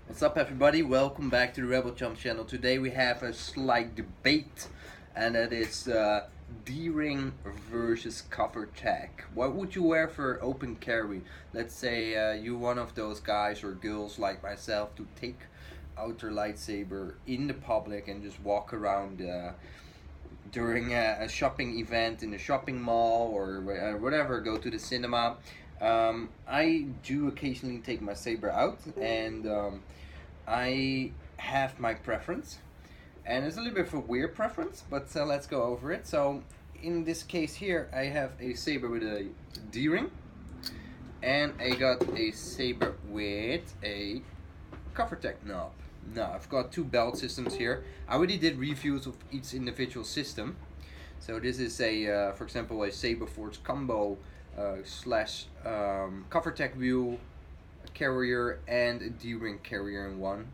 What's up, everybody? Welcome back to the Rebel Chum channel. Today we have a slight debate, and that is Dring versus Covertech. What would you wear for open carry? Let's say you one of those guys or girls like myself to take out your lightsaber in the public and just walk around during a shopping event in a shopping mall or whatever. Go to the cinema. I do occasionally take my saber out, and I have my preference, and it's a little bit of a weird preference, but let's go over it. So, in this case here, I have a saber with a D-ring, and I got a saber with a Covertech knob. Now, I've got two belt systems here. I already did reviews of each individual system. So this is a, for example, a Saber Force combo slash Covertech wheel carrier and a D-ring carrier in one.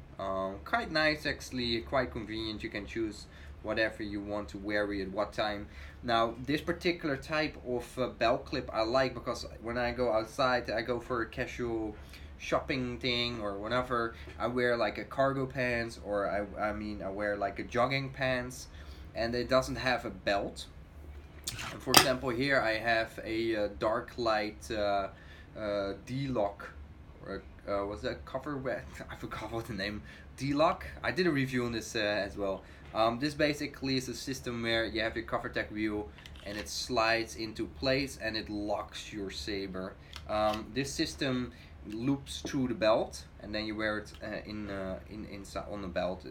Quite nice, actually, quite convenient. You can choose whatever you want to wear it at what time. Now, this particular type of belt clip I like because when I go outside, I go for a casual shopping thing or whatever. I wear like a cargo pants, or I wear like a jogging pants, and it doesn't have a belt. For example, here I have a dark light D-lock, or was that cover? I forgot what the name. D-lock. I did a review on this as well. This basically is a system where you have your Covertech wheel and it slides into place and it locks your saber. This system loops through the belt, and then you wear it inside on the belt,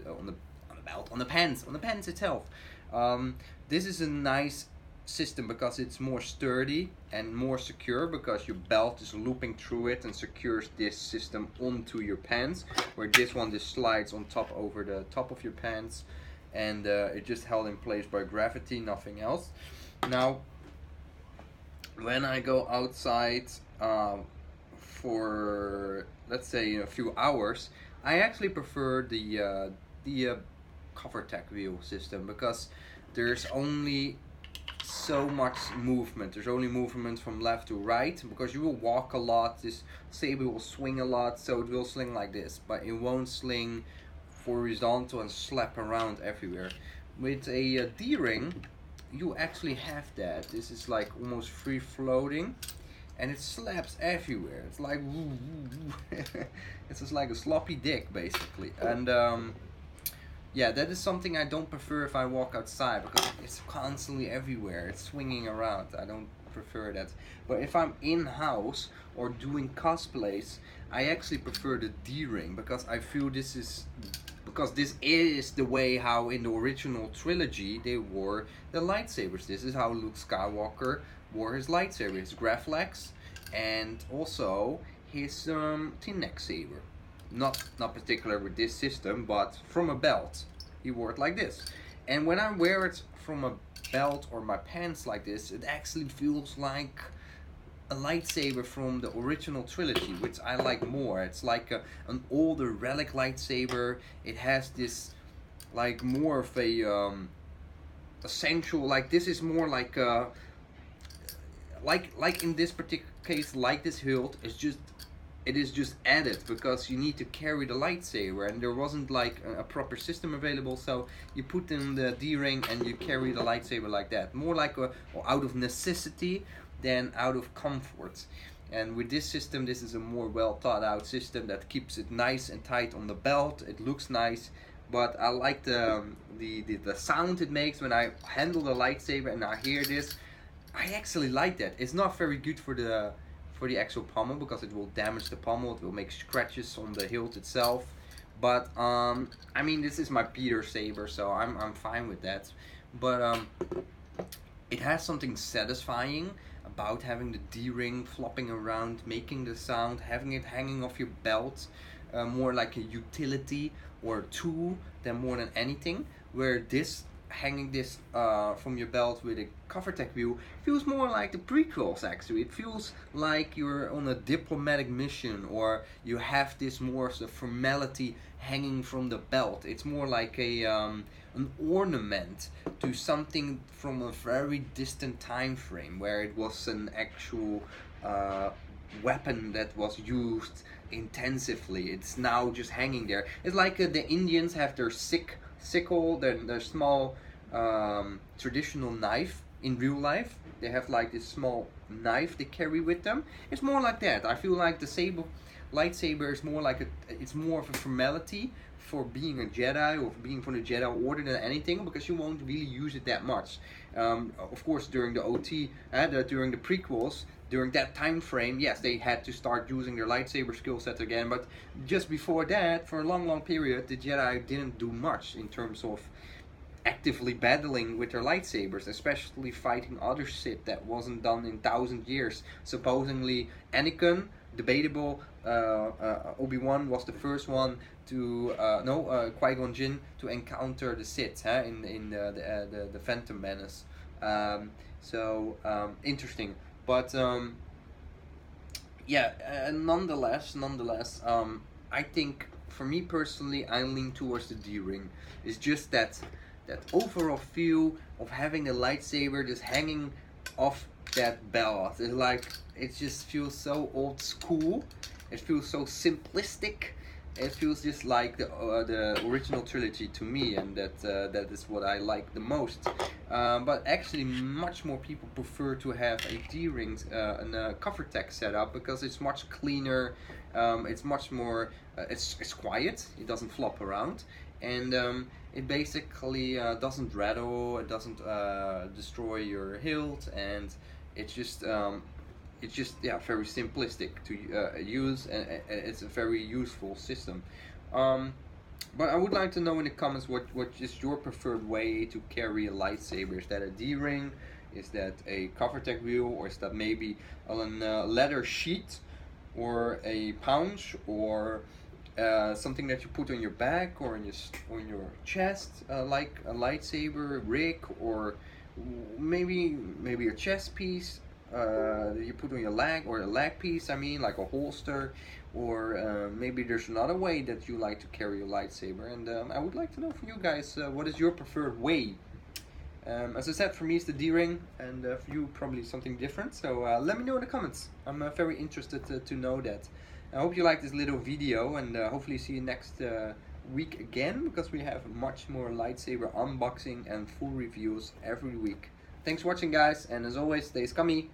on the pants itself. This is a nice system because it's more sturdy and more secure, because your belt is looping through it and secures this system onto your pants, where this one just slides on top over the top of your pants, and it's just held in place by gravity, nothing else. Now, when I go outside for, let's say, a few hours, I actually prefer the Covertech wheel system, because there's only so much movement. There's only movement from left to right, because you will walk a lot. This saber will swing a lot, so it will sling like this, but it won't sling horizontal and slap around everywhere. With a D-ring, you actually have that. This is like almost free floating, and it slaps everywhere. It's like it's just like a sloppy dick, basically. And yeah, that is something I don't prefer if I walk outside, because it's constantly everywhere. It's swinging around. I don't prefer that. But if I'm in-house or doing cosplays, I actually prefer the D-ring, because I feel this is the way how in the original trilogy they wore the lightsabers. This is how Luke Skywalker wore his lightsaber, his Graflex, and also his tin neck saber. Not particular with this system, but from a belt. He wore it like this. And when I wear it from a belt or my pants like this, it actually feels like a lightsaber from the original trilogy, which I like more. It's like an older relic lightsaber. It has this like more of a sensual, like this is more like like in this particular case, like this hilt is just, it is just added because you need to carry the lightsaber, and there wasn't like a proper system available, so you put in the D-ring and you carry the lightsaber like that, more like out of necessity than out of comfort. And with this system, this is a more well thought out system that keeps it nice and tight on the belt. It looks nice, but I like the sound it makes when I handle the lightsaber and I hear this. I actually like that. It's not very good for the actual pommel, because it will damage the pommel. It will make scratches on the hilt itself. But I mean, this is my Peter saber, so I'm fine with that. But it has something satisfying about having the D-ring flopping around, making the sound, having it hanging off your belt, more like a utility or a tool than more than anything. Where this, hanging this from your belt with a Covertech wheel, feels more like the prequels. Actually, it feels like you're on a diplomatic mission, or you have this more of the formality hanging from the belt. It's more like a an ornament to something from a very distant time frame, where it was an actual weapon that was used intensively. It's now just hanging there. It's like the Indians have their sickle, their small traditional knife in real life. They have like this small knife they carry with them. It's more like that. I feel like the lightsaber is more like it's more of a formality for being a Jedi or for being from the Jedi Order than anything, because you won't really use it that much. Of course, during the OT, during the prequels, during that time frame, yes, they had to start using their lightsaber skill set again. But just before that, for a long period, the Jedi didn't do much in terms of actively battling with their lightsabers, especially fighting other Sith. That wasn't done in 1,000 years. Supposedly, Anakin, debatable. Obi-Wan was the first one to Qui-Gon Jinn to encounter the Sith in the Phantom Menace. Interesting, but nonetheless, I think for me personally, I lean towards the D-ring. It's just that overall feel of having a lightsaber just hanging off that belt. It's like, it just feels so old school. It feels so simplistic. It feels just like the original trilogy to me, and that is what I like the most. But actually, much more people prefer to have a D-ring and a Covertech setup, because it's much cleaner. It's much more. It's quiet. It doesn't flop around, and it basically doesn't rattle. It doesn't destroy your hilt, and it's just very simplistic to use, and it's a very useful system. But I would like to know in the comments what is your preferred way to carry a lightsaber. Is that a D-ring? Is that a Covertech wheel? Or is that maybe a leather sheath, or a pouch, or something that you put on your back or on your chest, like a lightsaber rig, or maybe a chest piece you put on your leg, or a leg piece, I mean, like a holster, or maybe there's another way that you like to carry a lightsaber. And I would like to know from you guys, what is your preferred way? As I said, for me it's the D-ring, and for you probably something different. So let me know in the comments. I'm very interested to know that. I hope you liked this little video, and hopefully see you next week again, because we have much more lightsaber unboxing and full reviews every week. Thanks for watching, guys, and as always, stay scummy.